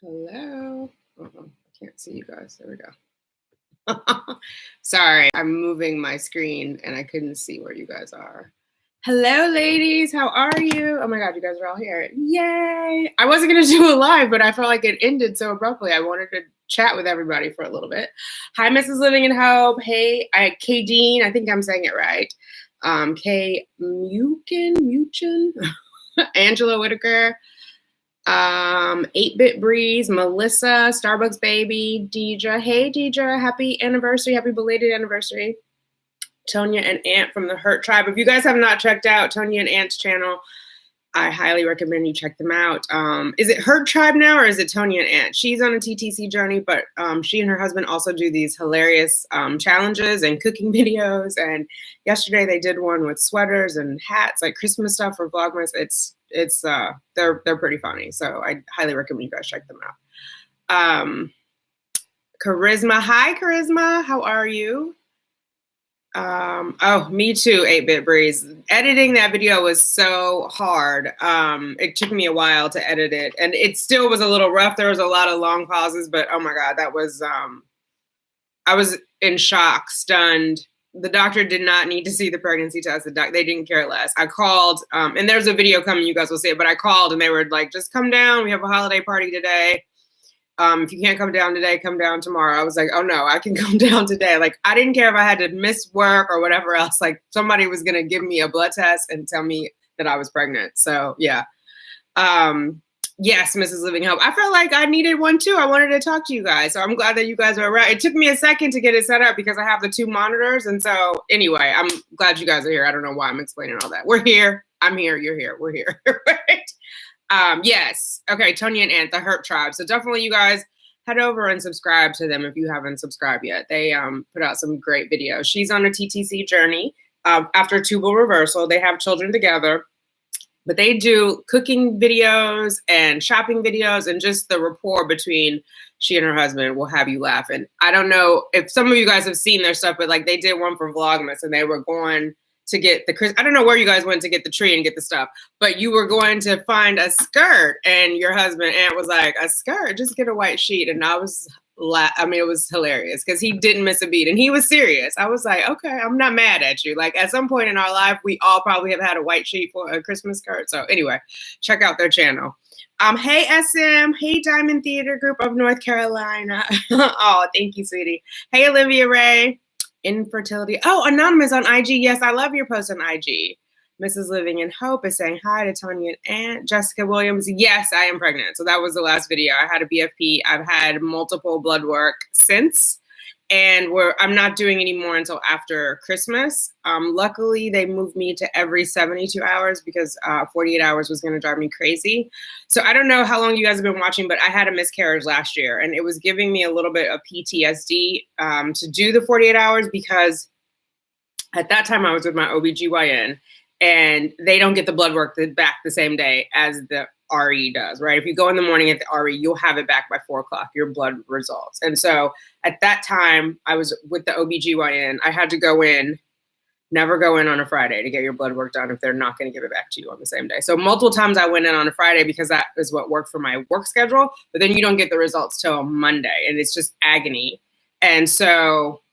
Hello. Uh-oh, I can't see you guys. There we go. Sorry, I'm moving my screen and I couldn't see where you guys are. Hello, ladies. How are you? Oh my God, you guys are all here. Yay. I wasn't going to do a live, but I felt like it ended so abruptly. I wanted to chat with everybody for a little bit. Hi, Mrs. Living in Hope. Hey, K Dean. I think I'm saying it right. K Muchin, Angela Whitaker. 8-Bit Breeze, Melissa, Starbucks Baby, Deidre. Hey, Deidre, happy anniversary, happy belated anniversary. Tonya and Ant from the Hurt Tribe. If you guys have not checked out Tonya and Ant's channel, I highly recommend you check them out. Is it Hurt Tribe now or is it Tonya and Ant? She's on a TTC journey, but she and her husband also do these hilarious challenges and cooking videos. And yesterday they did one with sweaters and hats, like Christmas stuff for Vlogmas. They're pretty funny. So I highly recommend you guys check them out. Charisma. Hi, Charisma. How are you? Oh, me too, 8-Bit Breeze. Editing that video was so hard. It took me a while to edit it, and it still was a little rough. There was a lot of long pauses, but oh my God, that was, I was in shock, stunned. The doctor did not need to see the pregnancy test. They didn't care less. I called, and there's a video coming, you guys will see it, but I called and they were like, just come down. We have a holiday party today. If you can't come down today, come down tomorrow. I was like, oh no, I can come down today. Like, I didn't care if I had to miss work or whatever else. Like, somebody was going to give me a blood test and tell me that I was pregnant. So yeah. Yes, Mrs. Living Hope. I felt like I needed one too. I wanted to talk to you guys. So I'm glad that you guys are around. It took me a second to get it set up because I have the 2 monitors. And so anyway, I'm glad you guys are here. I don't know why I'm explaining all that. We're here. I'm here. You're here. We're here. Right? Yes. Okay. Tonya and Ant, the Hurt Tribe. So definitely you guys head over and subscribe to them if you haven't subscribed yet. They put out some great videos. She's on a TTC journey after tubal reversal. They have children together, but they do cooking videos and shopping videos, and just the rapport between she and her husband will have you laugh. And I don't know if some of you guys have seen their stuff, but like they did one for Vlogmas and they were going to get I don't know where you guys went to get the tree and get the stuff, but you were going to find a skirt and your husband, Ant, was like, a skirt, just get a white sheet. And I was, it was hilarious because he didn't miss a beat and he was serious. I was like, okay, I'm not mad at you. Like at some point in our life, we all probably have had a white sheet for a Christmas skirt. So anyway, check out their channel. Hey SM, hey Diamond Theater Group of North Carolina. Oh, thank you, sweetie. Hey Olivia Ray. Infertility. Oh, Anonymous on IG. Yes, I love your post on IG. Mrs. Living in Hope is saying hi to Tonya and Aunt. Jessica Williams. Yes, I am pregnant. So that was the last video. I had a BFP. I've had multiple blood work since, and I'm not doing any more until after Christmas. Luckily, they moved me to every 72 hours because 48 hours was going to drive me crazy. So I don't know how long you guys have been watching, but I had a miscarriage last year, and it was giving me a little bit of PTSD to do the 48 hours because at that time I was with my OBGYN, and they don't get the blood work back the same day as the RE does, right? If you go in the morning at the RE, you'll have it back by 4 o'clock, your blood results. And so at that time, I was with the OBGYN. I had to go in, never go in on a Friday to get your blood work done if they're not going to give it back to you on the same day. So multiple times I went in on a Friday because that is what worked for my work schedule. But then you don't get the results till Monday, and it's just agony. And so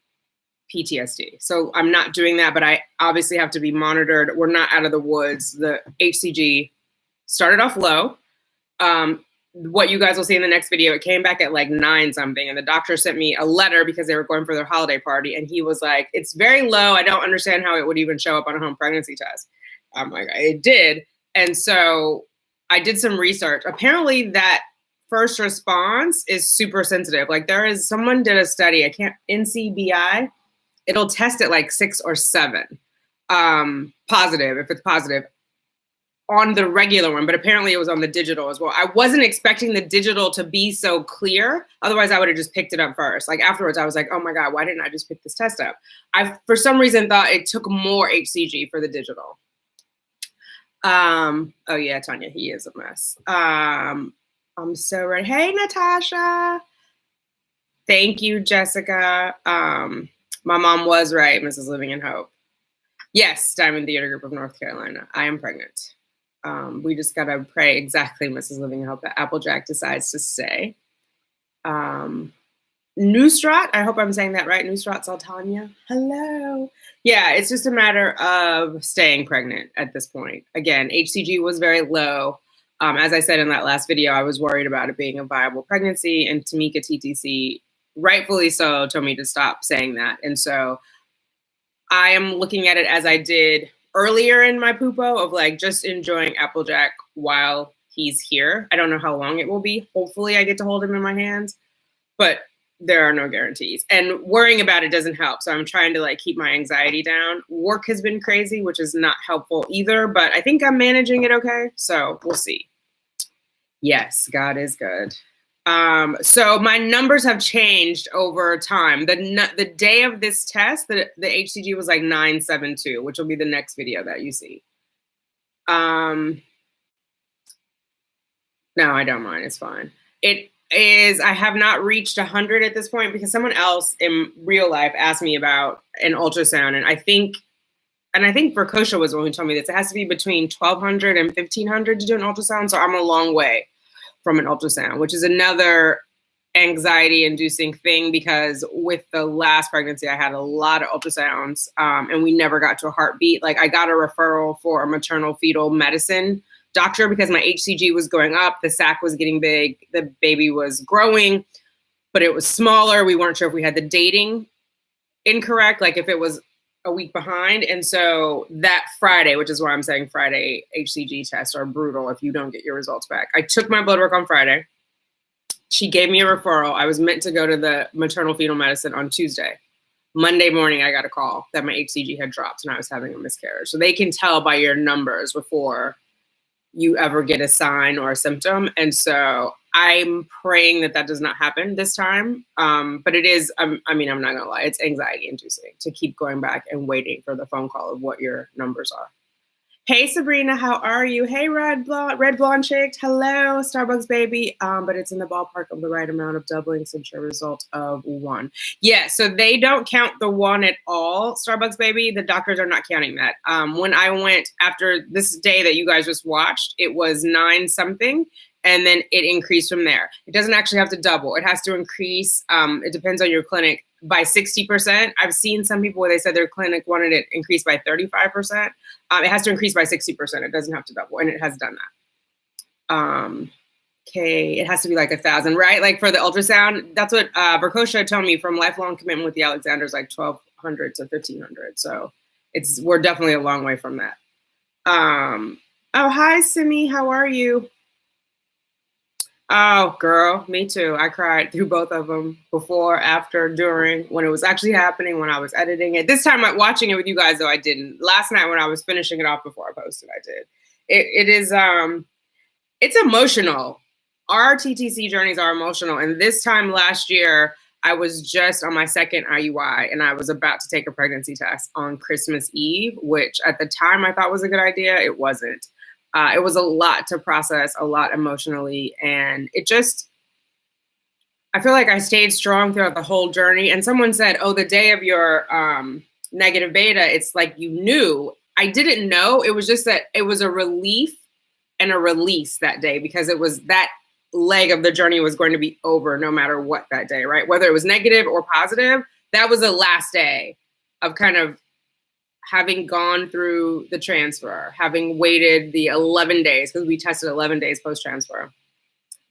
PTSD. So I'm not doing that, but I obviously have to be monitored. We're not out of the woods. The HCG started off low. What you guys will see in the next video, it came back at like 9 something, and the doctor sent me a letter because they were going for their holiday party, and he was like, it's very low. I don't understand how it would even show up on a home pregnancy test. I'm like, it did. And so I did some research. Apparently that first response is super sensitive. Like someone did a study, NCBI, it'll test it like 6 or 7 positive if it's positive. on the regular one, but apparently it was on the digital as well. I wasn't expecting the digital to be so clear. Otherwise, I would have just picked it up first. Like afterwards, I was like, oh my God, why didn't I just pick this test up? I, for some reason, thought it took more HCG for the digital. Oh yeah, Tanya, he is a mess. I'm so ready. Hey, Natasha. Thank you, Jessica. My mom was right, Mrs. Living in Hope. Yes, Diamond Theater Group of North Carolina. I am pregnant. We just got to pray exactly, Mrs. Living in Hope, that Applejack decides to stay. Nusrat, I hope I'm saying that right. Nusrat Sultania. Hello. Yeah, it's just a matter of staying pregnant at this point. Again, HCG was very low. As I said in that last video, I was worried about it being a viable pregnancy, and Tanika TTC, rightfully so, told me to stop saying that. And so I am looking at it as I did earlier in my poopo of like just enjoying Applejack while he's here. I don't know how long it will be. Hopefully I get to hold him in my hands, but there are no guarantees. And worrying about it doesn't help. So I'm trying to like keep my anxiety down. Work has been crazy, which is not helpful either, but I think I'm managing it okay. So we'll see. Yes, God is good. So my numbers have changed over time. The day of this test, the HCG was like 972, which will be the next video that you see. No, I don't mind. It's fine. It is, I have not reached 100 at this point because someone else in real life asked me about an ultrasound. And I think Verkosha was the one who told me this. It has to be between 1,200 and 1,500 to do an ultrasound. So I'm a long way from an ultrasound, which is another anxiety-inducing thing because with the last pregnancy, I had a lot of ultrasounds and we never got to a heartbeat. Like I got a referral for a maternal fetal medicine doctor because my HCG was going up, the sac was getting big, the baby was growing, but it was smaller. We weren't sure if we had the dating incorrect, like if it was a week behind. And so that Friday, which is why I'm saying Friday HCG tests are brutal if you don't get your results back. I took my blood work on Friday. She gave me a referral. I was meant to go to the maternal fetal medicine on Tuesday. Monday morning, I got a call that my HCG had dropped and I was having a miscarriage. So they can tell by your numbers before you ever get a sign or a symptom. And so I'm praying that that does not happen this time. But it is, I mean, I'm not gonna lie, it's anxiety inducing to keep going back and waiting for the phone call of what your numbers are. Hey, Sabrina, how are you? Hey, red blonde chick. Hello, Starbucks baby. But it's in the ballpark of the right amount of doubling since your result of 1. Yeah, so they don't count the 1 at all, Starbucks baby. The doctors are not counting that. When I went after this day that you guys just watched, it was 9 something. And then it increased from there. It doesn't actually have to double. It has to increase. It depends on your clinic by 60%. I've seen some people where they said their clinic wanted it increased by 35%. It has to increase by 60%. It doesn't have to double, and it has done that. Okay, it has to be like 1,000, right? Like for the ultrasound, that's what Verkosha told me from lifelong commitment with the Alexanders, like 1,200 to 1,500. So we're definitely a long way from that. Oh, hi, Simi. How are you? Oh, girl, me too. I cried through both of them before, after, during, when it was actually happening, when I was editing it. This time, watching it with you guys, though, I didn't. Last night when I was finishing it off before I posted, I did. It is, it's emotional. Our TTC journeys are emotional. And this time last year, I was just on my second IUI and I was about to take a pregnancy test on Christmas Eve, which at the time I thought was a good idea. It wasn't. It was a lot to process, a lot emotionally, and it just, I feel like I stayed strong throughout the whole journey. And someone said, oh, the day of your negative beta, it's like you knew. I didn't know. It was just that it was a relief and a release that day because it was that leg of the journey was going to be over no matter what that day, right? Whether it was negative or positive, that was the last day of kind of having gone through the transfer, having waited the 11 days, because we tested 11 days post-transfer.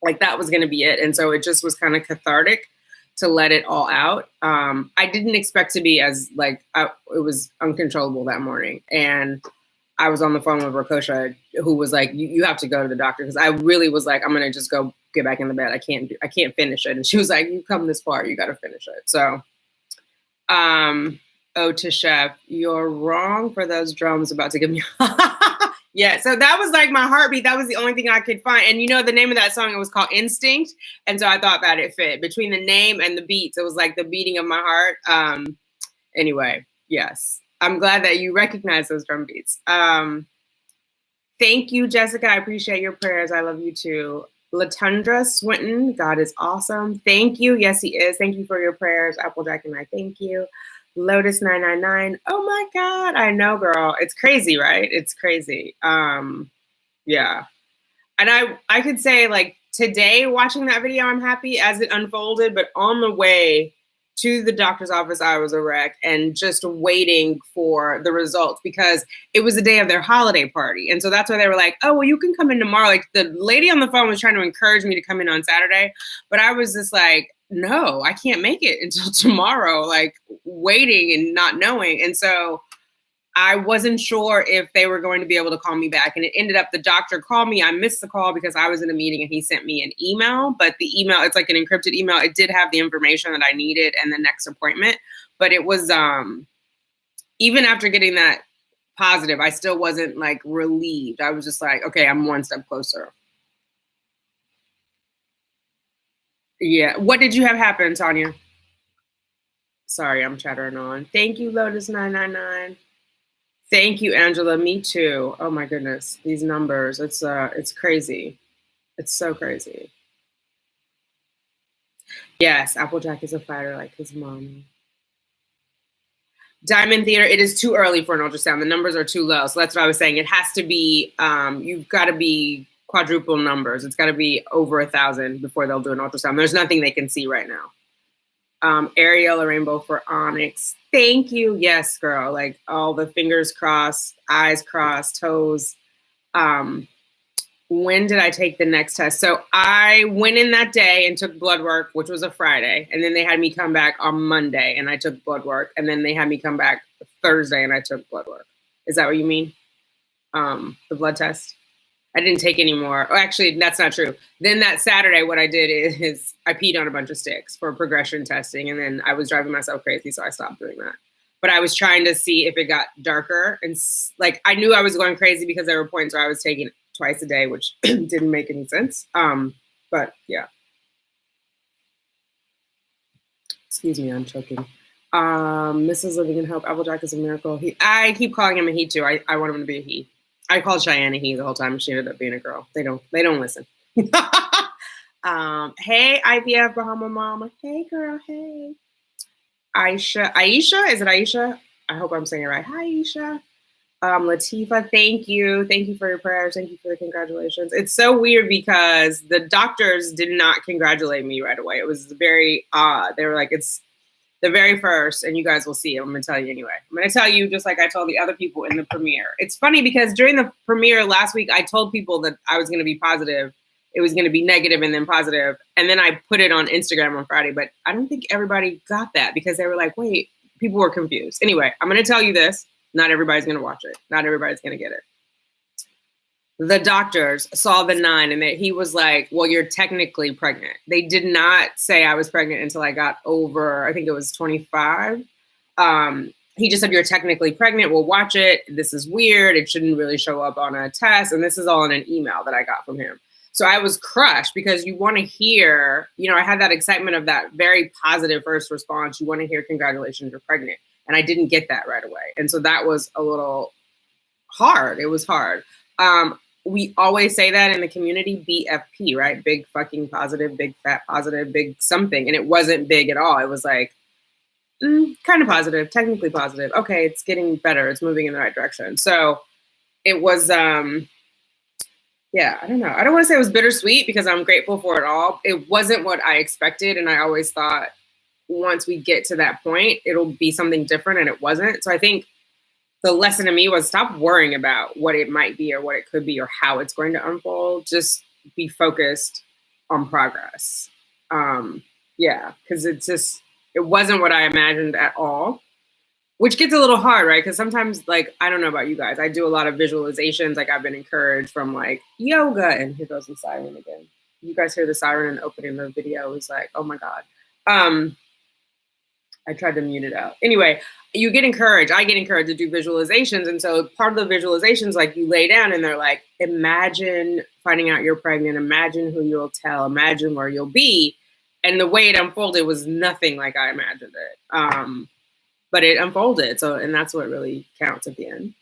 Like that was gonna be it. And so it just was kind of cathartic to let it all out. I didn't expect to be as it was uncontrollable that morning. And I was on the phone with Verkosha, who was like, you have to go to the doctor. Because I really was like, I'm gonna just go get back in the bed. I can't finish it. And she was like, you come this far, you gotta finish it. So, oh, to Chef, you're wrong for those drums about to give me. Yeah, so that was like my heartbeat. That was the only thing I could find. And you know, the name of that song, it was called Instinct. And so I thought that it fit between the name and the beats. It was like the beating of my heart. Anyway, yes. I'm glad that you recognize those drum beats. Thank you, Jessica. I appreciate your prayers. I love you too. Latundra Swinton, God is awesome. Thank you. Yes, he is. Thank you for your prayers. Applejack and I thank you. Lotus 999. Oh my God. I know, girl. It's crazy, right? It's crazy. Yeah. And I could say like today watching that video, I'm happy as it unfolded, but on the way to the doctor's office, I was a wreck and just waiting for the results because it was the day of their holiday party. And so that's why they were like, oh, well, you can come in tomorrow. Like the lady on the phone was trying to encourage me to come in on Saturday, but I was just like, no, I can't make it until tomorrow, like waiting and not knowing. And so I wasn't sure if they were going to be able to call me back. And it ended up the doctor called me. I missed the call because I was in a meeting and he sent me an email. But the email, it's like an encrypted email. It did have the information that I needed and the next appointment. But it was, even after getting that positive, I still wasn't like relieved. I was just like, okay, I'm one step closer. Yeah. What did you have happen, Tanya? Sorry, I'm chattering on. Thank you, Lotus 999. Thank you, Angela. Me too. Oh my goodness, these numbers. It's crazy. It's so crazy. Yes, Applejack is a fighter like his mom. Diamond Theater, it is too early for an ultrasound. The numbers are too low. So that's what I was saying. It has to be, you've got to be quadruple numbers. It's got to be over 1,000 before they'll do an ultrasound. There's nothing they can see right now. Ariel, a rainbow for Onyx. Thank you. Yes, girl. Like all the fingers crossed, eyes crossed, toes. When did I take the next test? So I went in that day and took blood work, which was a Friday. And then they had me come back on Monday and I took blood work. And then they had me come back Thursday and I took blood work. Is that what you mean? The blood test? I didn't take any more. Oh, actually, that's not true. Then that Saturday, what I did is I peed on a bunch of sticks for progression testing. And then I was driving myself crazy, so I stopped doing that. But I was trying to see if it got darker. And like, I knew I was going crazy because there were points where I was taking it twice a day, which didn't make any sense. But yeah. Excuse me, I'm choking. Mrs. Living in Hope, Applejack is a miracle. I keep calling him a he too. I want him to be a he. I called Cheyenne a he the whole time. She ended up being a girl. They don't listen. Hey, IVF Bahama Mama. Hey, girl. Hey. Aisha, is it Aisha? I hope I'm saying it right. Hi, Aisha. Latifa, thank you. Thank you for your prayers. Thank you for the congratulations. It's so weird because the doctors did not congratulate me right away. It was very odd. They were like, it's the very first, and you guys will see. I'm going to tell you anyway. I'm going to tell you just like I told the other people in the premiere. It's funny because during the premiere last week, I told people that I was going to be positive. It was going to be negative and then positive. And then I put it on Instagram on Friday, but I don't think everybody got that because they were like, wait, people were confused. Anyway, I'm going to tell you this. Not everybody's going to watch it. Not everybody's going to get it. The doctors saw the 9 and he was like, well, you're technically pregnant. They did not say I was pregnant until I got over, I think it was 25. He just said, you're technically pregnant. We'll watch it. This is weird. It shouldn't really show up on a test. And this is all in an email that I got from him. So I was crushed because you want to hear, I had that excitement of that very positive first response. You want to hear, congratulations, you're pregnant. And I didn't get that right away. And so that was a little hard. It was hard. We always say that in the community, BFP, right? Big fucking positive, big fat positive, big something. And it wasn't big at all. It was like kind of positive, technically positive. Okay, it's getting better. It's moving in the right direction. So it was, yeah, I don't know. I don't want to say it was bittersweet because I'm grateful for it all. It wasn't what I expected. And I always thought once we get to that point, it'll be something different. And it wasn't. So I think the lesson to me was stop worrying about what it might be or what it could be or how it's going to unfold. Just be focused on progress. Yeah, because it wasn't what I imagined at all, which gets a little hard, right? Because sometimes, like, I don't know about you guys, I do a lot of visualizations. Like, I've been encouraged from like yoga, and here goes the siren again. You guys hear the siren in the opening of the video. It was like, oh my God. I tried to mute it out. Anyway, you get encouraged. I get encouraged to do visualizations. And so part of the visualizations, like you lay down and they're like, imagine finding out you're pregnant. Imagine who you'll tell. Imagine where you'll be. And the way it unfolded was nothing like I imagined it. But it unfolded. So, and that's what really counts at the end.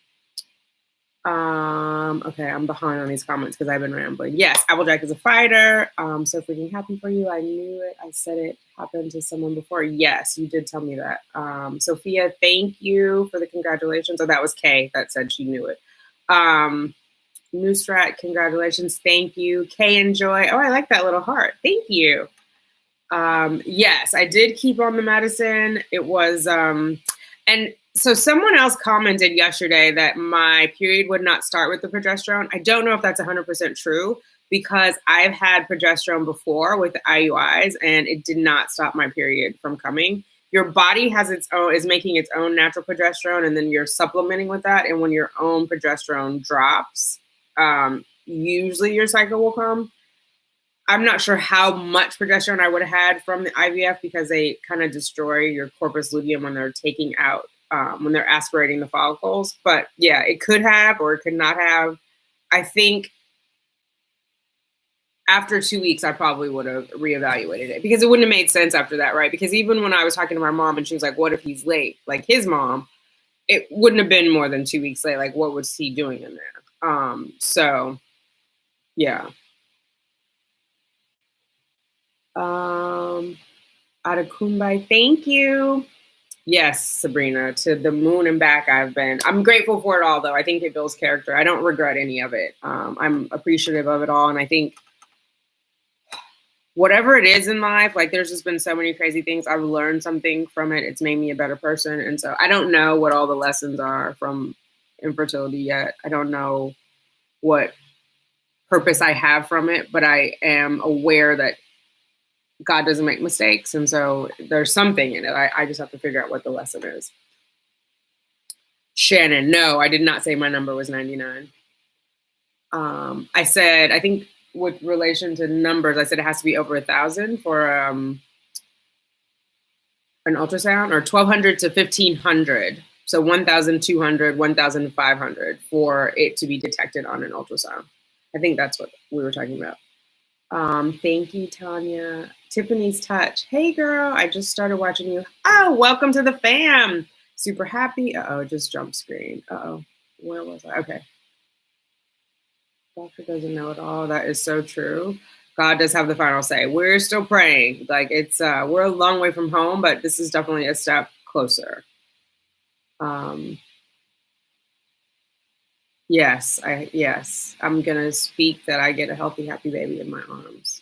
Okay, I'm behind on these comments because I've been rambling. Yes, Applejack is a fighter. So freaking happy for you. I knew it. I said it happened to someone before. Yes, you did tell me that. Sophia, thank you for the congratulations. Oh, that was Kay that said she knew it. Newstrat, congratulations. Thank you. Kay and Joy. Oh, I like that little heart. Thank you. Yes, I did keep on the medicine. It was, and so someone else commented yesterday that my period would not start with the progesterone. I don't know if that's 100% true because I've had progesterone before with IUIs and it did not stop my period from coming. Your body has its own, is making its own natural progesterone and then you're supplementing with that. And when your own progesterone drops, usually your cycle will come. I'm not sure how much progesterone I would have had from the IVF because they kind of destroy your corpus luteum when they're taking out, when they're aspirating the follicles. But yeah, it could have or it could not have. I think after 2 weeks, I probably would have reevaluated it because it wouldn't have made sense after that, right? Because even when I was talking to my mom and she was like, what if he's late? Like his mom, it wouldn't have been more than 2 weeks late. Like what was he doing in there? So yeah. Adekumbai, thank you. Yes, Sabrina, to the moon and back I've been. I'm grateful for it all, though. I think it builds character. I don't regret any of it. I'm appreciative of it all. And I think whatever it is in life, like there's just been so many crazy things. I've learned something from it. It's made me a better person. And so I don't know what all the lessons are from infertility yet. I don't know what purpose I have from it, but I am aware that God doesn't make mistakes. And so there's something in it. I just have to figure out what the lesson is. Shannon, no, I did not say my number was 99. I said, I think with relation to numbers, I said it has to be over 1,000 for an ultrasound or 1,200 to 1,500. So 1,200, 1,500 for it to be detected on an ultrasound. I think that's what we were talking about. Thank you, Tanya. Tiffany's Touch. Hey, girl, I just started watching you. Oh, welcome to the fam. Super happy. Uh-oh, just jump screen. Uh-oh, where was I? Okay. Doctor doesn't know it all. That is so true. God does have the final say. We're still praying. Like it's, we're a long way from home, but this is definitely a step closer. Yes, I'm gonna speak that I get a healthy, happy baby in my arms.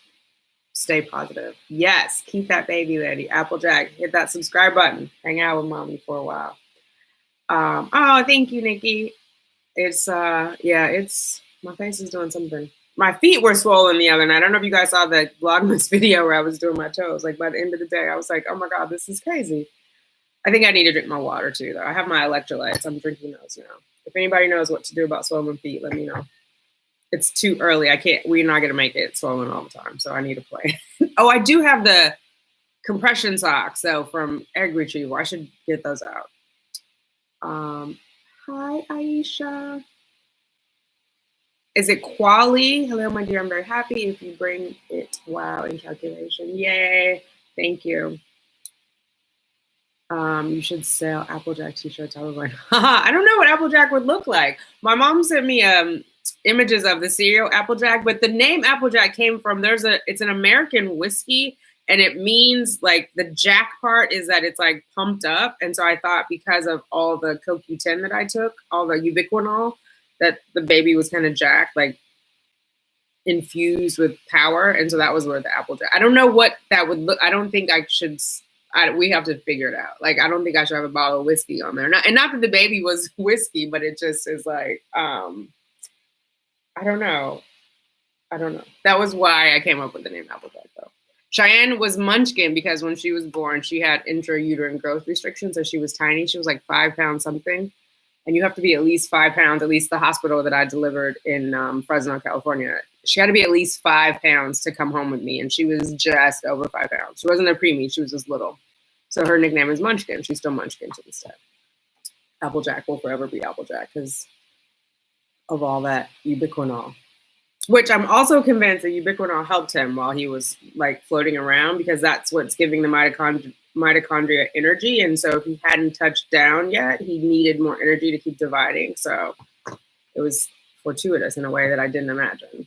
Stay positive. Yes, keep that baby ready. Applejack, hit that subscribe button. Hang out with mommy for a while. Oh, thank you, Nikki. It's it's my face is doing something. My feet were swollen the other night. I don't know if you guys saw the Vlogmas video where I was doing my toes. Like by the end of the day, I was like, oh my God, this is crazy. I think I need to drink my water too, though. I have my electrolytes. I'm drinking those now. If anybody knows what to do about swollen feet, let me know. It's too early. We're not going to make it swollen all the time. So I need to play. Oh, I do have the compression socks, though, from Egg Retrieval. I should get those out. Hi, Aisha. Is it Quali? Hello, my dear. I'm very happy if you bring it. Wow, in calculation. Yay. Thank you. You should sell Applejack t-shirts. I was like, I don't know what Applejack would look like. My mom sent me images of the cereal Applejack, but the name Applejack came from, it's an American whiskey, and it means like the jack part is that it's like pumped up. And so I thought because of all the CoQ10 that I took, all the ubiquinol, that the baby was kind of jacked, like infused with power. And so that was where the Applejack. I don't know what that would look. I don't think I should. We have to figure it out. Like, I don't think I should have a bottle of whiskey on there. Not that the baby was whiskey, but it just is like, I don't know. That was why I came up with the name Applejack, though. Cheyenne was Munchkin because when she was born, she had intrauterine growth restrictions. So she was tiny. She was like 5 pounds something. And you have to be at least 5 pounds, at least the hospital that I delivered in Fresno, California. She had to be at least 5 pounds to come home with me. And she was just over 5 pounds. She wasn't a preemie. She was just little. So her nickname is Munchkin. She's still Munchkin to this day. Applejack will forever be Applejack because of all that ubiquinol. Which I'm also convinced that ubiquinol helped him while he was like floating around, because that's what's giving the mitochondria energy. And so if he hadn't touched down yet, he needed more energy to keep dividing. So it was fortuitous in a way that I didn't imagine.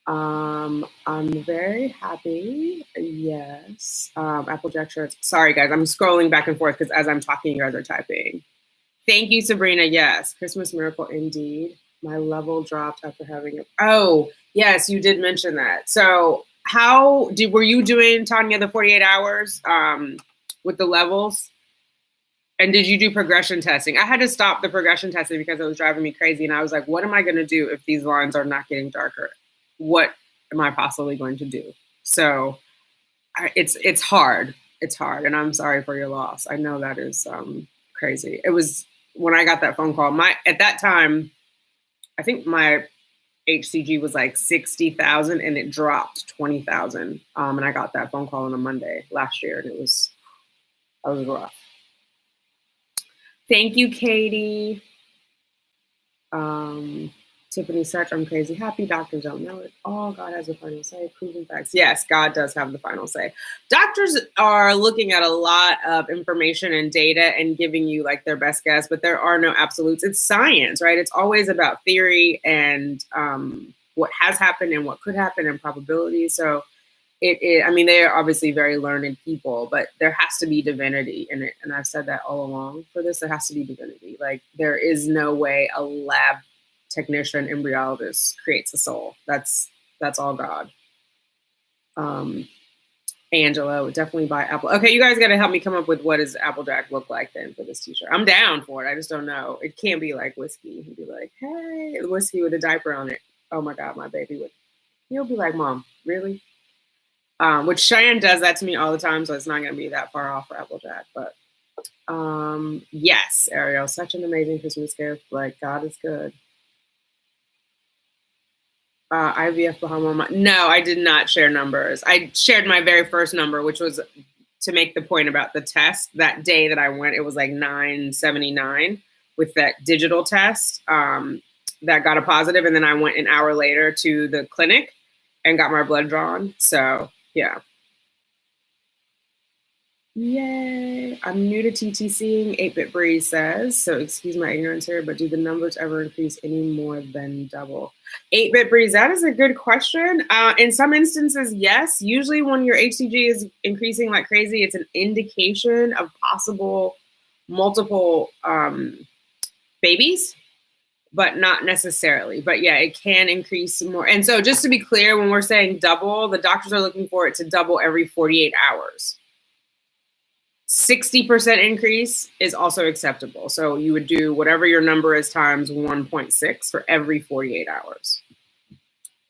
I'm very happy. Yes. Applejack shirts. Sorry, guys. I'm scrolling back and forth because as I'm talking, you guys are typing. Thank you, Sabrina. Yes. Christmas miracle indeed. My level dropped after having it. Oh, yes, you did mention that. So were you doing, Tanya, the 48 hours with the levels? And did you do progression testing? I had to stop the progression testing because it was driving me crazy. And I was like, what am I going to do if these lines are not getting darker? What am I possibly going to do? So it's hard. It's hard. And I'm sorry for your loss. I know that is crazy. It was when I got that phone call, at that time, I think my HCG was like 60,000 and it dropped 20,000. And I got that phone call on a Monday last year, and that was rough. Thank you, Katie. Tiffany Such, I'm crazy happy. Doctors don't know it. Oh, God has the final say. Proven facts. Yes, God does have the final say. Doctors are looking at a lot of information and data and giving you like their best guess, but there are no absolutes. It's science, right? It's always about theory and what has happened and what could happen and probability. So I mean, they are obviously very learned people, but there has to be divinity in it. And I've said that all along for this. There has to be divinity. Like there is no way a lab technician embryologist creates a soul. That's all God. Angela would definitely buy Apple. Okay, you guys got to help me come up with what does Applejack look like then for this t-shirt. I'm down for it. I just don't know. It can't be like whiskey. He'd be like, hey, whiskey with a diaper on it. Oh my God, my baby would. He'll be like, Mom, really? Which Cheyenne does that to me all the time, so it's not going to be that far off for Applejack. But yes, Ariel, such an amazing Christmas gift. Like God is good. IVF Bahama. No, I did not share numbers. I shared my very first number, which was to make the point about the test. That day that I went, it was like 979 with that digital test that got a positive. And then I went an hour later to the clinic and got my blood drawn. So yeah. Yay. I'm new to TTCing, 8-Bit Breeze says. So excuse my ignorance here, but do the numbers ever increase any more than double? 8-Bit Breeze, that is a good question. In some instances, yes. Usually when your HCG is increasing like crazy, it's an indication of possible multiple babies, but not necessarily. But yeah, it can increase more. And so just to be clear, when we're saying double, the doctors are looking for it to double every 48 hours. 60% increase is also acceptable. So you would do whatever your number is times 1.6 for every 48 hours.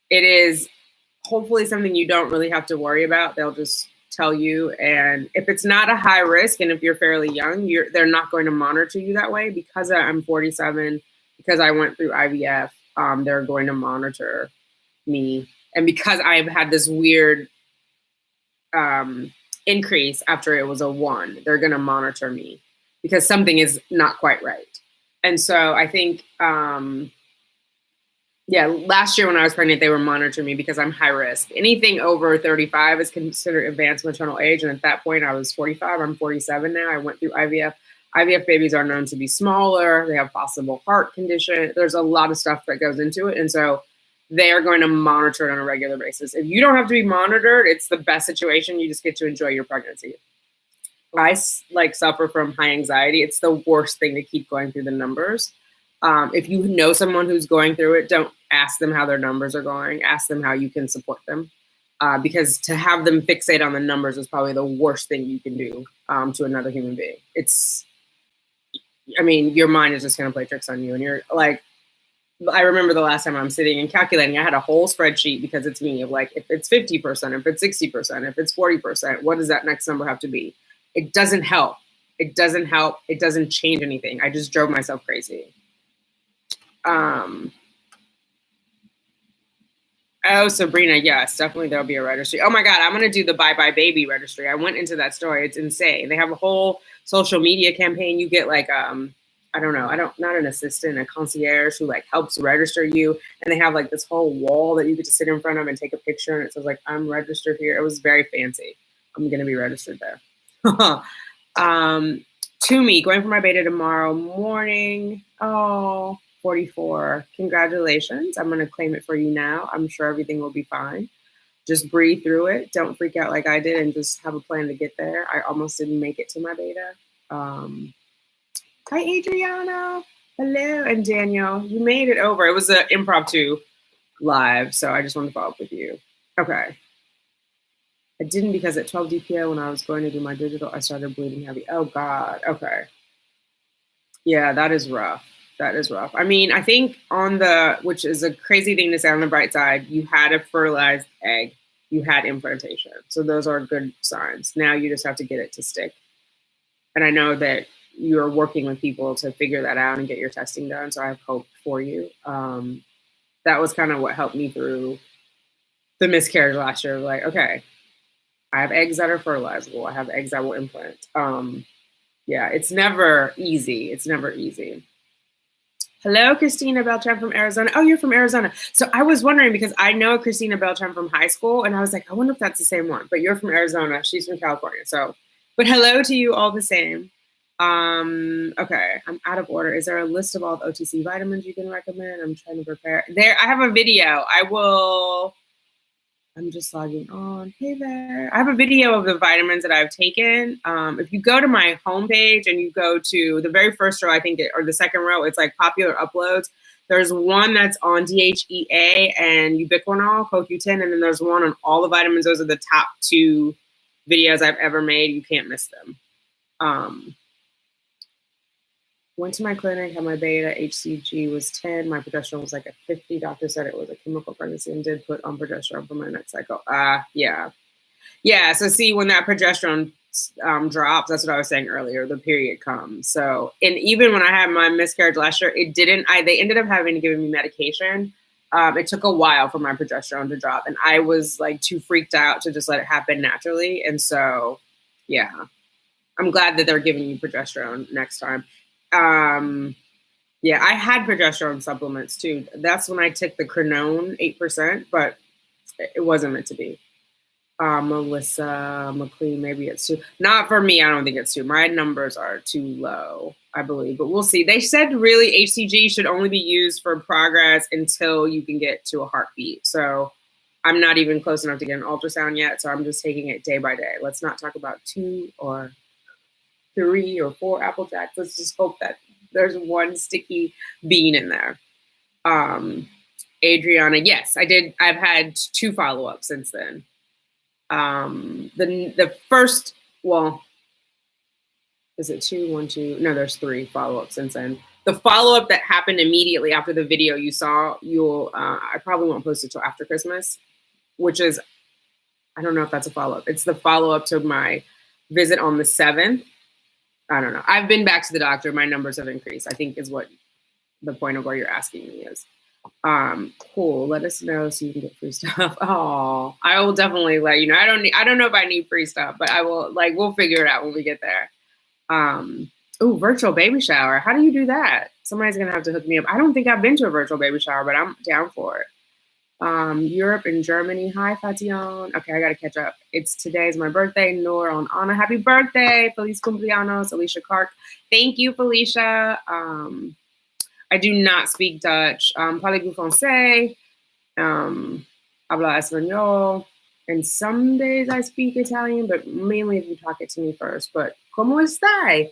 It is hopefully something you don't really have to worry about. They'll just tell you. And if it's not a high risk, and if you're fairly young, they're not going to monitor you that way. Because I'm 47, because I went through IVF, they're going to monitor me. And because I've had this weird increase after it was a 1, they're going to monitor me because something is not quite right. And so I think, last year when I was pregnant, they were monitoring me because I'm high risk. Anything over 35 is considered advanced maternal age. And at that point I was 45, I'm 47 now. I went through IVF. IVF babies are known to be smaller. They have possible heart condition. There's a lot of stuff that goes into it. And so they are going to monitor it on a regular basis. If you don't have to be monitored, it's the best situation. You just get to enjoy your pregnancy. I suffer from high anxiety. It's the worst thing to keep going through the numbers. If you know someone who's going through it, don't ask them how their numbers are going. Ask them how you can support them. Because to have them fixate on the numbers is probably the worst thing you can do to another human being. Your mind is just going to play tricks on you. And you're like, I remember the last time I'm sitting and calculating, I had a whole spreadsheet because it's me of like, if it's 50%, if it's 60%, if it's 40%, what does that next number have to be? It doesn't help. It doesn't help. It doesn't change anything. I just drove myself crazy. Oh, Sabrina, yes, definitely there'll be a registry. Oh my God, I'm gonna do the Bye Bye Baby registry. I went into that story. It's insane. They have a whole social media campaign. You get like I don't know, not an assistant, a concierge who like helps register you. And they have like this whole wall that you get to sit in front of and take a picture. And it says like, I'm registered here. It was very fancy. I'm gonna be registered there. To me, going for my beta tomorrow morning. Oh, 44. Congratulations. I'm going to claim it for you now. I'm sure everything will be fine. Just breathe through it. Don't freak out like I did and just have a plan to get there. I almost didn't make it to my beta. Hi, Adriana. Hello. And Daniel, you made it over. It was an impromptu live, so I just wanted to follow up with you. Okay. I didn't because at 12 DPO when I was going to do my digital, I started bleeding heavy. Oh God. Okay. Yeah, that is rough. That is rough. I mean, I think which is a crazy thing to say on the bright side, you had a fertilized egg, you had implantation. So those are good signs. Now you just have to get it to stick. And I know that you're working with people to figure that out and get your testing done. So I have hope for you. That was kind of what helped me through the miscarriage last year. Like, okay, I have eggs that are fertilizable. I have eggs that will implant. Yeah, it's never easy. It's never easy. Hello, Christina Beltran from Arizona. Oh, you're from Arizona. So I was wondering because I know Christina Beltran from high school, and I was like, I wonder if that's the same one. But you're from Arizona. She's from California. So, but hello to you all the same. Okay, I'm out of order. Is there a list of all the OTC vitamins you can recommend? I'm trying to prepare. There, I have a video. I'm just logging on. Hey there. I have a video of the vitamins that I've taken. If you go to my homepage and you go to the very first row, I think, or the second row, it's like popular uploads. There's one that's on DHEA and ubiquinol, CoQ10, and then there's one on all the vitamins. Those are the top 2 videos I've ever made. You can't miss them. Went to my clinic, had my beta, HCG was 10, my progesterone was like a 50. Doctor said it was a chemical pregnancy and did put on progesterone for my next cycle. Yeah. Yeah, so see, when that progesterone drops, that's what I was saying earlier, the period comes. So, and even when I had my miscarriage last year, they ended up having to give me medication. It took a while for my progesterone to drop, and I was like too freaked out to just let it happen naturally. And so, yeah, I'm glad that they're giving you progesterone next time. Yeah, I had progesterone supplements too. That's when I took the Crenone 8%, but it wasn't meant to be. Melissa McLean, maybe it's 2. Not for me, I don't think it's 2. My numbers are too low, I believe, but we'll see. They said really HCG should only be used for progress until you can get to a heartbeat. So I'm not even close enough to get an ultrasound yet, so I'm just taking it day by day. Let's not talk about 2 or 3 or 4 Applejacks. Let's just hope that there's one sticky bean in there. Adriana, yes, I did. I've had 2 follow-ups since then. The first, well, is it 2, 1, 2? No, there's 3 follow-ups since then. The follow-up that happened immediately after the video you saw, I probably won't post it till after Christmas, which is, I don't know if that's a follow-up. It's the follow-up to my visit on the 7th. I don't know. I've been back to the doctor. My numbers have increased, I think is what the point of where you're asking me is. Cool. Let us know so you can get free stuff. Oh, I will definitely let you know. I don't know if I need free stuff, but I will, we'll figure it out when we get there. Ooh, virtual baby shower. How do you do that? Somebody's going to have to hook me up. I don't think I've been to a virtual baby shower, but I'm down for it. Europe and Germany. Hi, Fation. Okay, I gotta catch up. Today's my birthday. Noor on Anna. Happy birthday. Feliz cumpleaños. Alicia Clark. Thank you, Felicia. I do not speak Dutch. Parlez-vous français? Habla español. And some days I speak Italian, but mainly if you talk it to me first. But ¿cómo estás?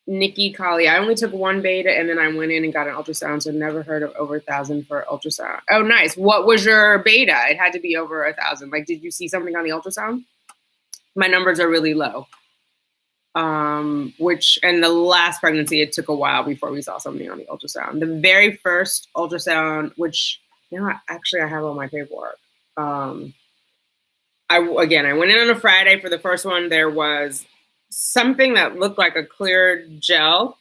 Nikki Colley. I only took 1 beta and then I went in and got an ultrasound, so never heard of over 1,000 for ultrasound. Oh, nice. What was your beta? It had to be over 1,000. Did you see something on the ultrasound? My numbers are really low. And the last pregnancy, it took a while before we saw something on the ultrasound. The very first ultrasound, which, actually I have all my paperwork. I went in on a Friday for the first one. There was something that looked like a clear gel,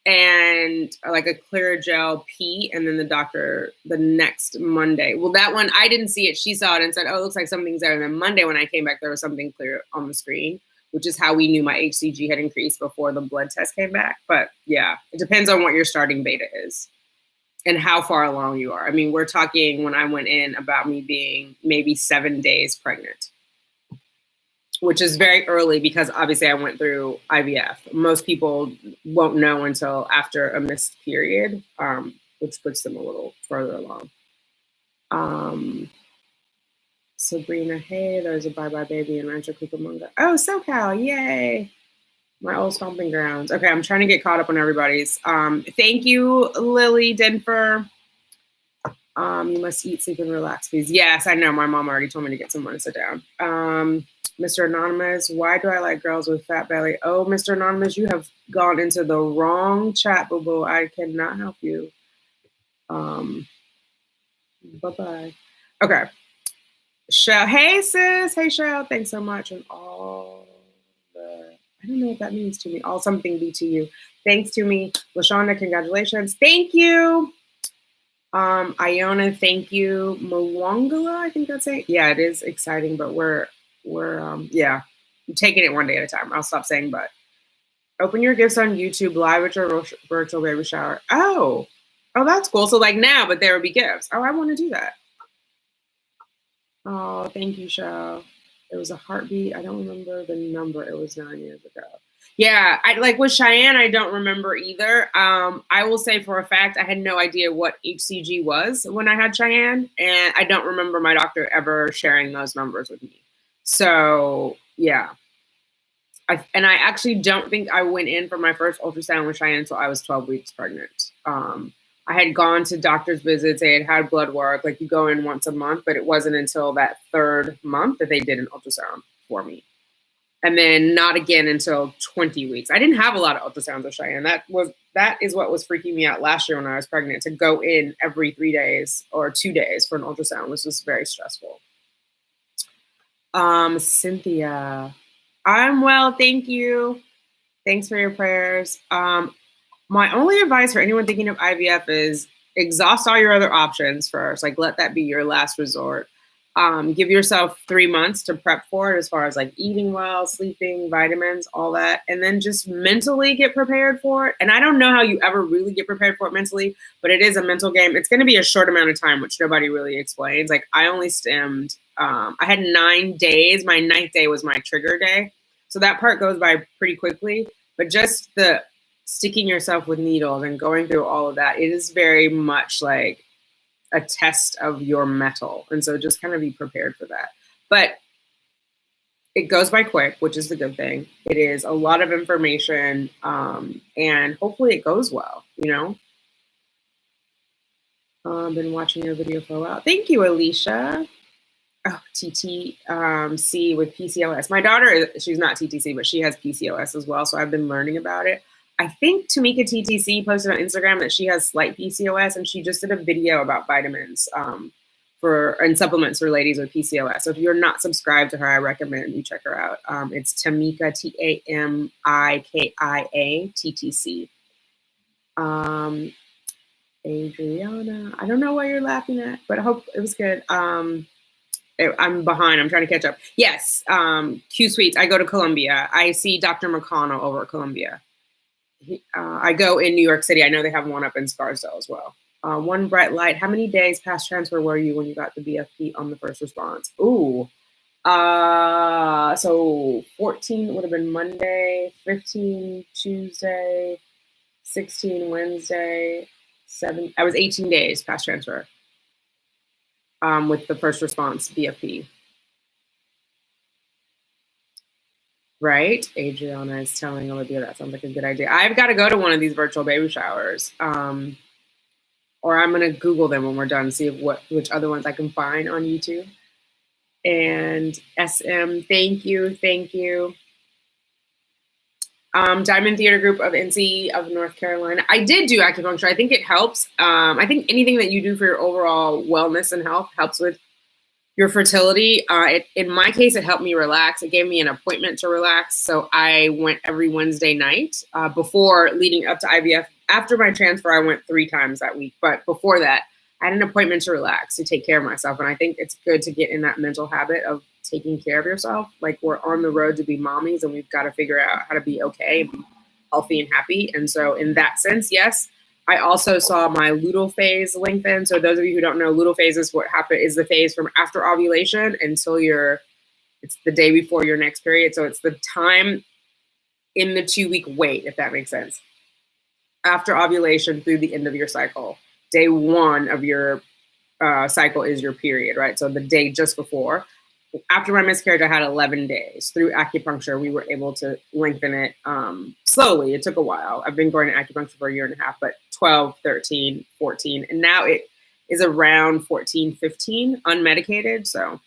and like a clear gel pee, and then the doctor the next Monday. Well, that one, I didn't see it. She saw it and said, oh, it looks like something's there. And then Monday when I came back, there was something clear on the screen, which is how we knew my HCG had increased before the blood test came back. But yeah, it depends on what your starting beta is and how far along you are. I mean, we're talking when I went in about me being maybe 7 days pregnant, which is very early because obviously I went through IVF. Most people won't know until after a missed period, which puts them a little further along. Sabrina, hey, there's a Bye Bye Baby in Rancho Cucamonga. Oh, SoCal, yay. My old stomping grounds. Okay, I'm trying to get caught up on everybody's. Thank you, Lily Denver. You must eat, sleep, and relax, please. Yes, I know. My mom already told me to get someone to sit down. Mr. Anonymous, why do I like girls with fat belly? Oh, Mr. Anonymous, you have gone into the wrong chat, boo-boo. I cannot help you. Bye-bye. Okay. Shell, hey, sis. Hey, Shell. Thanks so much. And all the, I don't know what that means to me. All something be to you. Thanks to me. LaShonda, congratulations. Thank you. Iona, thank you. Mwangala, I think that's it. Yeah, it is exciting, but we're yeah, I'm taking it one day at a time. I'll stop saying but. Open your gifts on YouTube live at your virtual baby shower. Oh, that's cool. So like now, but there will be gifts. Oh, I want to do that. Oh, thank you, Shell. It was a heartbeat. I don't remember the number. It was 9 years ago. Yeah, I like with Cheyenne, I don't remember either. I will say for a fact, I had no idea what HCG was when I had Cheyenne, and I don't remember my doctor ever sharing those numbers with me. So yeah, I actually don't think I went in for my first ultrasound with Cheyenne until I was 12 weeks pregnant. I had gone to doctor's visits. They had blood work. Like you go in once a month, but it wasn't until that 3rd month that they did an ultrasound for me. And then not again until 20 weeks. I didn't have a lot of ultrasounds with Cheyenne. That is what was freaking me out last year when I was pregnant, to go in every 3 days or 2 days for an ultrasound was just very stressful. Cynthia, I'm well, thank you. Thanks for your prayers. My only advice for anyone thinking of IVF is exhaust all your other options first. Like let that be your last resort. Give yourself 3 months to prep for it as far as like eating well, sleeping, vitamins, all that. And then just mentally get prepared for it. And I don't know how you ever really get prepared for it mentally, but it is a mental game. It's going to be a short amount of time, which nobody really explains. Like I only stemmed, I had 9 days. My 9th day was my trigger day. So that part goes by pretty quickly, but just the sticking yourself with needles and going through all of that, it is very much like a test of your mettle. And so just kind of be prepared for that. But it goes by quick, which is the good thing. It is a lot of information, and hopefully it goes well, you know? Been watching your video for a while. Thank you, Alicia. Oh, TTC with PCOS. My daughter, she's not TTC, but she has PCOS as well. So I've been learning about it. I think Tanika TTC posted on Instagram that she has slight PCOS, and she just did a video about vitamins and supplements for ladies with PCOS. So if you're not subscribed to her, I recommend you check her out. It's Tamika, TAMIKIA TTC. Adriana, I don't know what you're laughing at, but I hope it was good. I'm behind. I'm trying to catch up. Yes, Q Suites. I go to Columbia. I see Dr. McConnell over at Columbia. I go in New York City. I know they have one up in Scarsdale as well. One bright light. How many days past transfer were you when you got the BFP on the first response? Ooh. So 14 would have been Monday, 15 Tuesday, 16 Wednesday, 7. I was 18 days past transfer with the first response BFP. Right? Adriana is telling Olivia that sounds like a good idea. I've got to go to one of these virtual baby showers. Or I'm going to Google them when we're done, see which other ones I can find on YouTube. And SM, thank you. Thank you. Diamond Theater Group of NC of North Carolina. I did do acupuncture. I think it helps. I think anything that you do for your overall wellness and health helps with your fertility. In my case, it helped me relax. It gave me an appointment to relax. So I went every Wednesday night before leading up to IVF. after my transfer, I went 3 times that week. But before that, I had an appointment to relax, to take care of myself. And I think it's good to get in that mental habit of taking care of yourself. Like, we're on the road to be mommies, and we've got to figure out how to be okay and be healthy and happy. And so in that sense, yes. I also saw my luteal phase lengthen. So those of you who don't know, luteal phase is what happens, is the phase from after ovulation until it's the day before your next period. So it's the time in the 2-week wait, if that makes sense. After ovulation through the end of your cycle. Day 1 of your cycle is your period, right? So the day just before. After my miscarriage, I had 11 days. Through acupuncture, we were able to lengthen it slowly. It took a while. I've been going to acupuncture for a year and a half, but 12, 13, 14. And now it is around 14, 15, unmedicated. So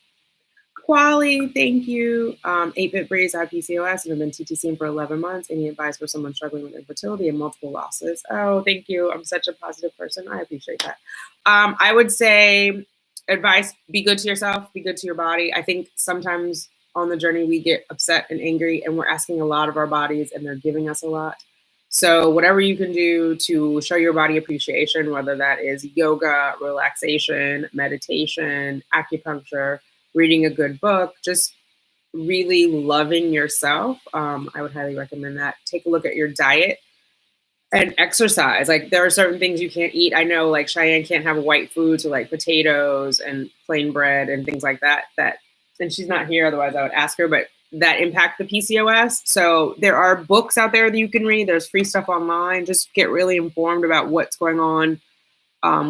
Quali, thank you. 8-Bit Breeze, I have PCOS and I've been TTCing for 11 months. Any advice for someone struggling with infertility and multiple losses? Oh, thank you. I'm such a positive person. I appreciate that. I would say advice, be good to yourself, be good to your body. I think sometimes on the journey we get upset and angry and we're asking a lot of our bodies and they're giving us a lot. So whatever you can do to show your body appreciation, whether that is yoga, relaxation, meditation, acupuncture, reading a good book, just really loving yourself. I would highly recommend that. Take a look at your diet and exercise. Like, there are certain things you can't eat. I know, like, Cheyenne can't have white foods, so like potatoes and plain bread and things like that, and she's not here, otherwise I would ask her, but that impact the PCOS. So there are books out there that you can read. There's free stuff online. Just get really informed about what's going on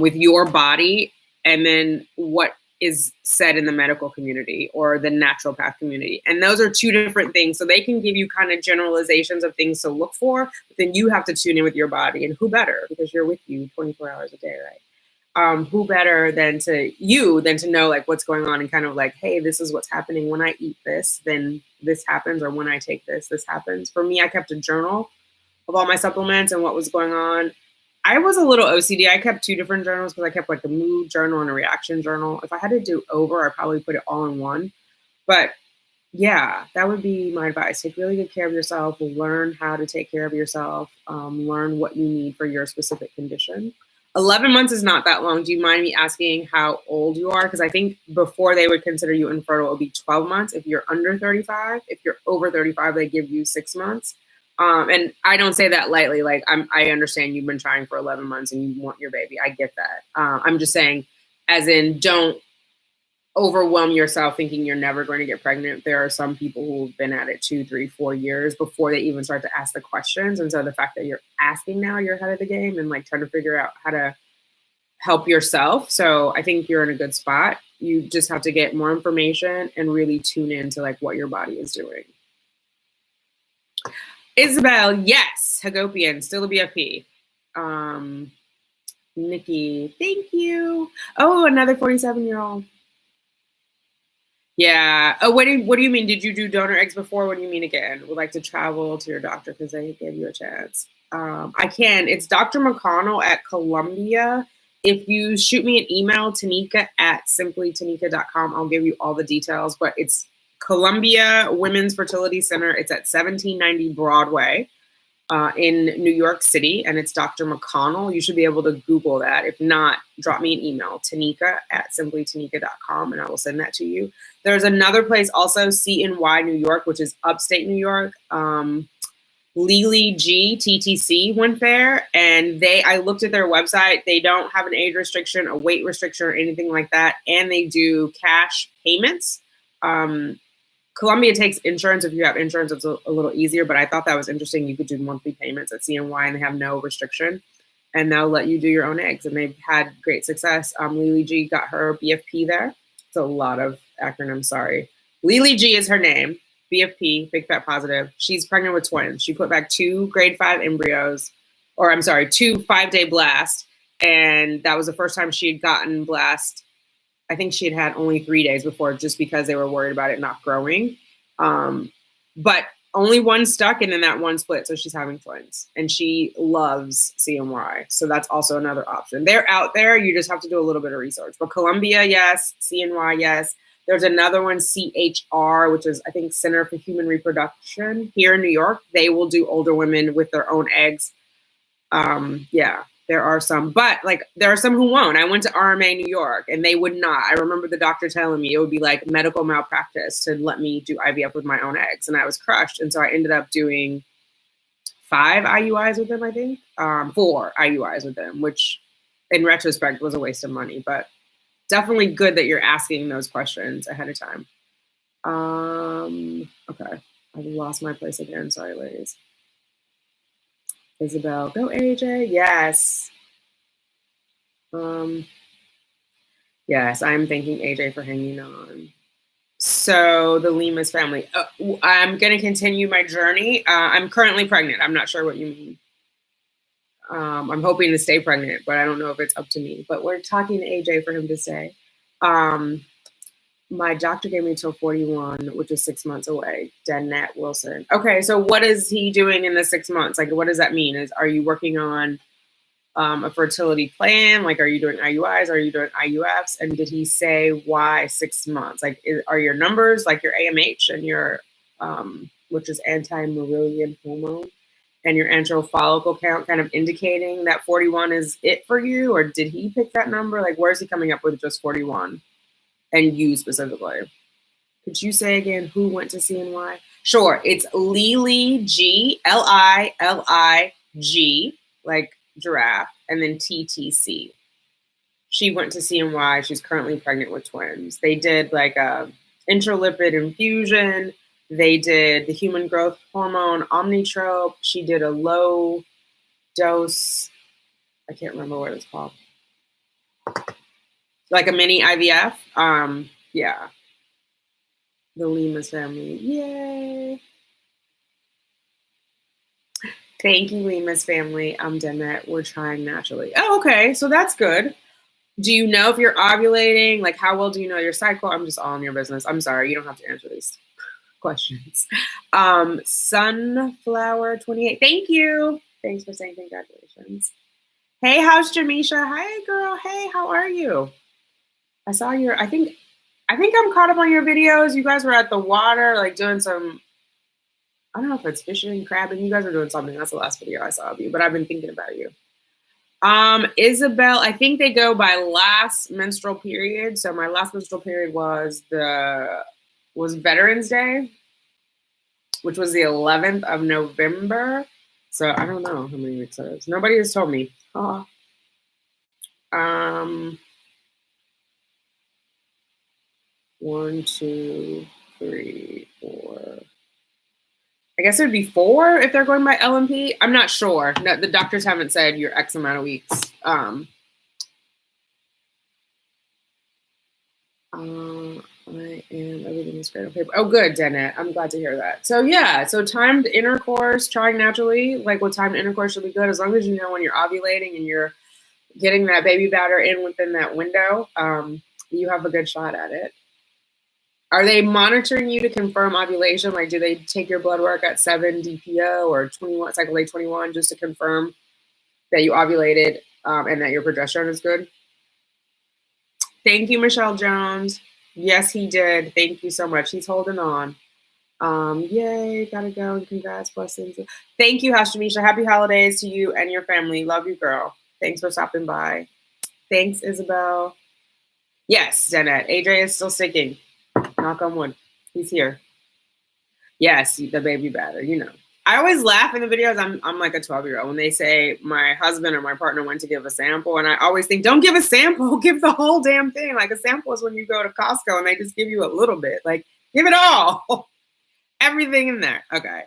with your body, and then what is said in the medical community or the naturopath community. And those are 2 different things. So they can give you kind of generalizations of things to look for, but then you have to tune in with your body. And who better, because you're with you 24 hours a day, right? Who better than to know like what's going on and kind of like, hey, this is what's happening. When I eat this, then this happens. Or when I take this, this happens. For me, I kept a journal of all my supplements and what was going on. I was a little OCD. I kept 2 different journals because I kept like a mood journal and a reaction journal. If I had to do over, I'd probably put it all in one. But yeah, that would be my advice. Take really good care of yourself. Learn how to take care of yourself. Learn what you need for your specific condition. 11 months is not that long. Do you mind me asking how old you are? Because I think before they would consider you infertile, it would be 12 months if you're under 35. If you're over 35, they give you 6 months. And I don't say that lightly. Like, I understand you've been trying for 11 months and you want your baby. I get that. I'm just saying, as in, don't overwhelm yourself thinking you're never going to get pregnant. There are some people who've been at it 2, 3, 4 years before they even start to ask the questions. And so the fact that you're asking now, you're ahead of the game and like trying to figure out how to help yourself. So I think you're in a good spot. You just have to get more information and really tune into like what your body is doing. Isabel, yes. Hagopian, still a BFP. Nikki, thank you. Oh, another 47-year-old. Yeah. Oh, what do you mean? Did you do donor eggs before? What do you mean again? Would like to travel to your doctor because they gave you a chance. I can. It's Dr. McConnell at Columbia. If you shoot me an email, Tanika at simplytanika.com, I'll give you all the details. But it's Columbia Women's Fertility Center. It's at 1790 Broadway in New York City, and it's Dr. McConnell. You should be able to Google that. If not, drop me an email, Tanika at simplytanika.com, and I will send that to you. There's another place also, CNY New York, which is upstate New York. Lily G TTC went there, and I looked at their website. They don't have an age restriction, a weight restriction, or anything like that, and they do cash payments. Columbia takes insurance. If you have insurance, it's a little easier, but I thought that was interesting. You could do monthly payments at CNY and they have no restriction, and they'll let you do your own eggs, and they've had great success. Lily G got her BFP there. It's a lot of acronyms, sorry. Lily G is her name, BFP, big fat positive. She's pregnant with twins. She put back 2 grade 5 embryos, 2 5-day blasts, and that was the first time she had gotten blast. I think she had only 3 days before, just because they were worried about it not growing. But only one stuck, and then that one split. So she's having twins, and she loves CNY. So that's also another option. They're out there. You just have to do a little bit of research. But Columbia, yes. CNY, yes. There's another one, CHR, which is, I think, Center for Human Reproduction here in New York. They will do older women with their own eggs. Yeah, there are some, but like there are some who won't. I went to RMA New York and they would not. I remember the doctor telling me it would be like medical malpractice to let me do IVF with my own eggs, and I was crushed. And so I ended up doing 5 IUIs with them, I think, 4 IUIs with them, which in retrospect was a waste of money, but definitely good that you're asking those questions ahead of time. Okay, I've lost my place again. Sorry, ladies. Isabel, go AJ. Yes. Yes, I'm thanking AJ for hanging on. So the Lima's family. I'm going to continue my journey. I'm currently pregnant. I'm not sure what you mean. I'm hoping to stay pregnant, but I don't know if it's up to me. But we're talking to AJ for him to say. My doctor gave me till 41, which is 6 months away. Danette Wilson. Okay, so what is he doing in the 6 months? Like, what does that mean? Are you working on a fertility plan? Like, are you doing IUIs? Are you doing IUFs? And did he say why 6 months? Like, are your numbers like your AMH and your, which is anti-Murillian hormone, and your antral follicle count kind of indicating that 41 is it for you? Or did he pick that number? Like, where's he coming up with just 41? And you specifically. Could you say again who went to see and why? Sure, it's Lily G, Lilig, like giraffe, and then TTC. She went to CNY. She's currently pregnant with twins. They did like a intralipid infusion. They did the human growth hormone Omnitrope. She did a low dose. I can't remember what it's called. Like a mini IVF. Yeah. The Lima's family. Yay. Thank you, Lima's family. I'm Danette. We're trying naturally. Oh, okay. So that's good. Do you know if you're ovulating? Like, how well do you know your cycle? I'm just all in your business. I'm sorry. You don't have to answer these questions. Sunflower 28. Thank you. Thanks for saying congratulations. Hey, how's Jamisha? Hi, girl. Hey, how are you? I saw your, I think I'm caught up on your videos. You guys were at the water, like doing some, I don't know if it's fishing, crabbing. You guys are doing something. That's the last video I saw of you, but I've been thinking about you. Isabel, I think they go by last menstrual period. So my last menstrual period was Veterans Day, which was the 11th of November. So I don't know how many weeks it is. Nobody has told me. Oh. 1, 2, 3, 4. I guess it would be 4 if they're going by LMP. I'm not sure. No, the doctors haven't said you're X amount of weeks. I am, everything is great on paper. Oh, good, Danette. I'm glad to hear that. So yeah, so timed intercourse, trying naturally, like with timed intercourse should be good as long as you know when you're ovulating and you're getting that baby batter in within that window, you have a good shot at it. Are they monitoring you to confirm ovulation? Like, do they take your blood work at 7 DPO or 21, cycle day 21, just to confirm that you ovulated and that your progesterone is good? Thank you, Michelle Jones. Yes, he did. Thank you so much. He's holding on. Yay, gotta go. And congrats, blessings. Thank you, Hashamisha. Happy holidays to you and your family. Love you, girl. Thanks for stopping by. Thanks, Isabel. Yes, Danette. AJ is still sticking. Knock on wood. He's here. Yes, the baby batter, you know. I always laugh in the videos. I'm like a 12-year-old when they say my husband or my partner went to give a sample, and I always think, don't give a sample, give the whole damn thing. Like a sample is when you go to Costco and they just give you a little bit. Like, give it all. Everything in there. Okay.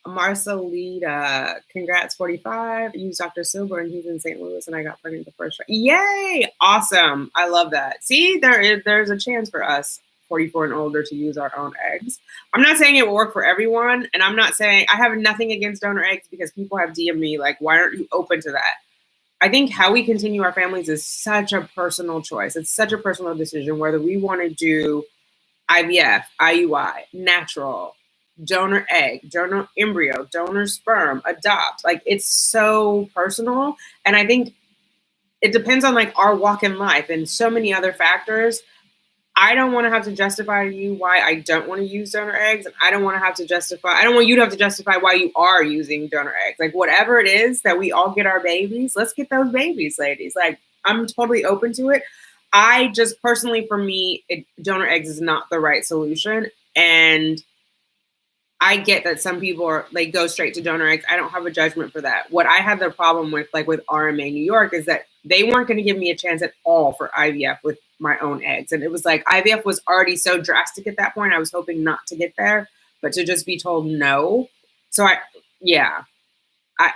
Marcelita, congrats, 45. Use Dr. Silver and he's in St. Louis and I got pregnant the first try. Yay! Awesome. I love that. See, there's a chance for us 44 and older to use our own eggs. I'm not saying it will work for everyone, and I'm not saying I have nothing against donor eggs because people have DM'd me like, why aren't you open to that? I think how we continue our families is such a personal choice. It's such a personal decision whether we want to do IVF, IUI, natural, donor egg, donor embryo, donor sperm, adopt. Like, it's so personal. And I think it depends on like our walk in life and so many other factors. I don't want to have to justify to you why I don't want to use donor eggs. And I don't want you to have to justify why you are using donor eggs. Like, whatever it is that we all get our babies, let's get those babies, ladies. Like, I'm totally open to it. I just personally, for me, donor eggs is not the right solution. And I get that some people are like go straight to donor eggs. I don't have a judgment for that. What I had the problem with, like with RMA New York, is that they weren't going to give me a chance at all for IVF with my own eggs. And it was like IVF was already so drastic at that point. I was hoping not to get there, but to just be told no. So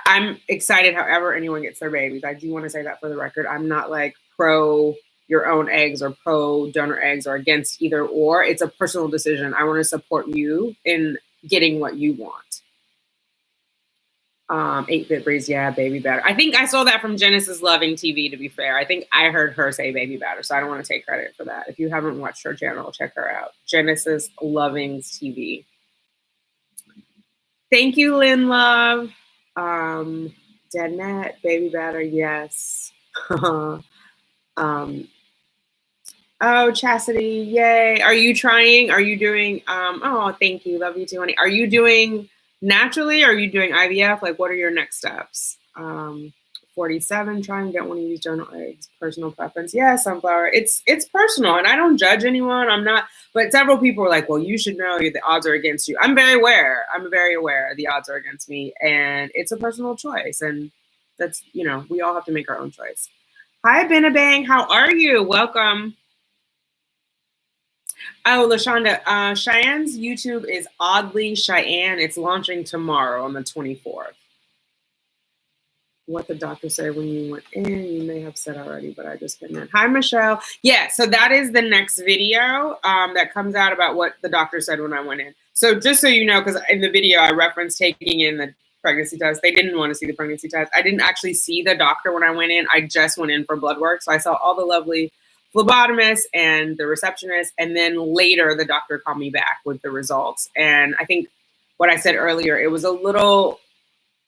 I'm excited however anyone gets their babies. I do want to say that for the record. I'm not like pro your own eggs or pro donor eggs or against either or. It's a personal decision. I want to support you in getting what you want. 8-bit breeze, yeah, baby batter. I think I saw that from Genesis Loving TV, to be fair. I think I heard her say baby batter, so I don't want to take credit for that. If you haven't watched her channel, check her out. Genesis Loving's TV. Thank you, Lynn Love. Danette, baby batter, yes. Oh, Chastity, yay. Are you trying? Are you doing, oh, thank you. Love you too, honey. Are you doing naturally? Or are you doing IVF? Like, what are your next steps? 47, try and get one of these donor eggs. Personal preference. Yeah, sunflower. It's personal, and I don't judge anyone. I'm not, but several people are like, well, you should know the odds are against you. I'm very aware. The odds are against me, and it's a personal choice. And that's, you know, we all have to make our own choice. Hi, Benabang. How are you? Welcome. Oh, LaShonda, Cheyenne's YouTube is Oddly Cheyenne. It's launching tomorrow on the 24th. What the doctor said when you went in, you may have said already, but I just came in. Hi, Michelle. Yeah, so that is the next video that comes out about what the doctor said when I went in. So just so you know, because in the video I referenced taking in the pregnancy test. They didn't want to see the pregnancy test. I didn't actually see the doctor when I went in. I just went in for blood work. So I saw all the lovely phlebotomist and the receptionist, and then later the doctor called me back with the results. And I think what I said earlier, it was a little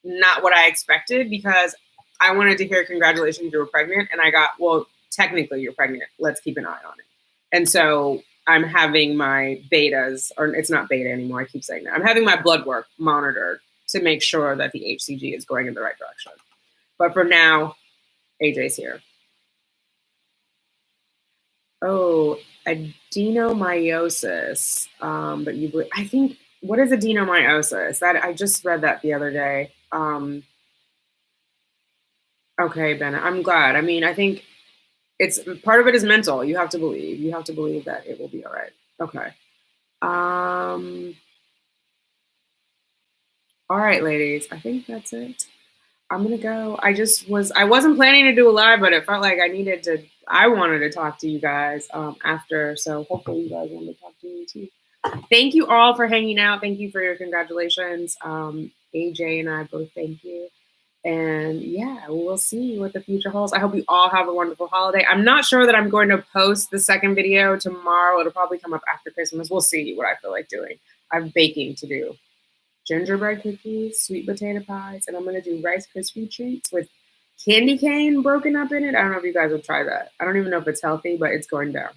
not what I expected, because I wanted to hear congratulations, you were pregnant, and I got, well, technically you're pregnant, let's keep an eye on it. And so I'm having my betas, or it's not beta anymore, I keep saying that, I'm having my blood work monitored to make sure that the HCG is going in the right direction. But for now, AJ's here. Oh, adenomyosis. But you believe, I think, what is adenomyosis? That I just read that the other day. Okay, Ben, I'm glad. I mean, I think it's part of it is mental. You have to believe. You have to believe that it will be all right. Okay. All right, ladies. I think that's it. I'm gonna go. I wasn't planning to do a live, but it felt like I wanted to talk to you guys after. So hopefully you guys want to talk to me too. Thank you all for hanging out. Thank you for your congratulations. AJ and I both thank you. And yeah, we'll see what the future holds. I hope you all have a wonderful holiday. I'm not sure that I'm going to post the second video tomorrow. It'll probably come up after Christmas. We'll see what I feel like doing. I have baking to do. Gingerbread cookies, sweet potato pies, and I'm going to do Rice Krispie treats with candy cane broken up in it. I don't know if you guys will try that. I don't even know if it's healthy, but it's going down.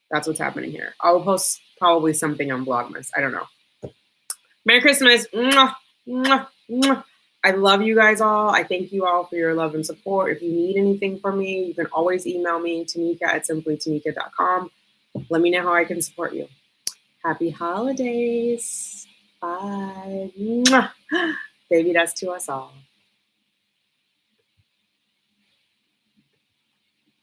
That's what's happening here. I'll post probably something on Vlogmas. I don't know. Merry Christmas. Mwah, mwah, mwah. I love you guys all. I thank you all for your love and support. If you need anything from me, you can always email me, Tanika@simplytanika.com. Let me know how I can support you. Happy holidays. Bye. Mwah. Baby, that's to us all.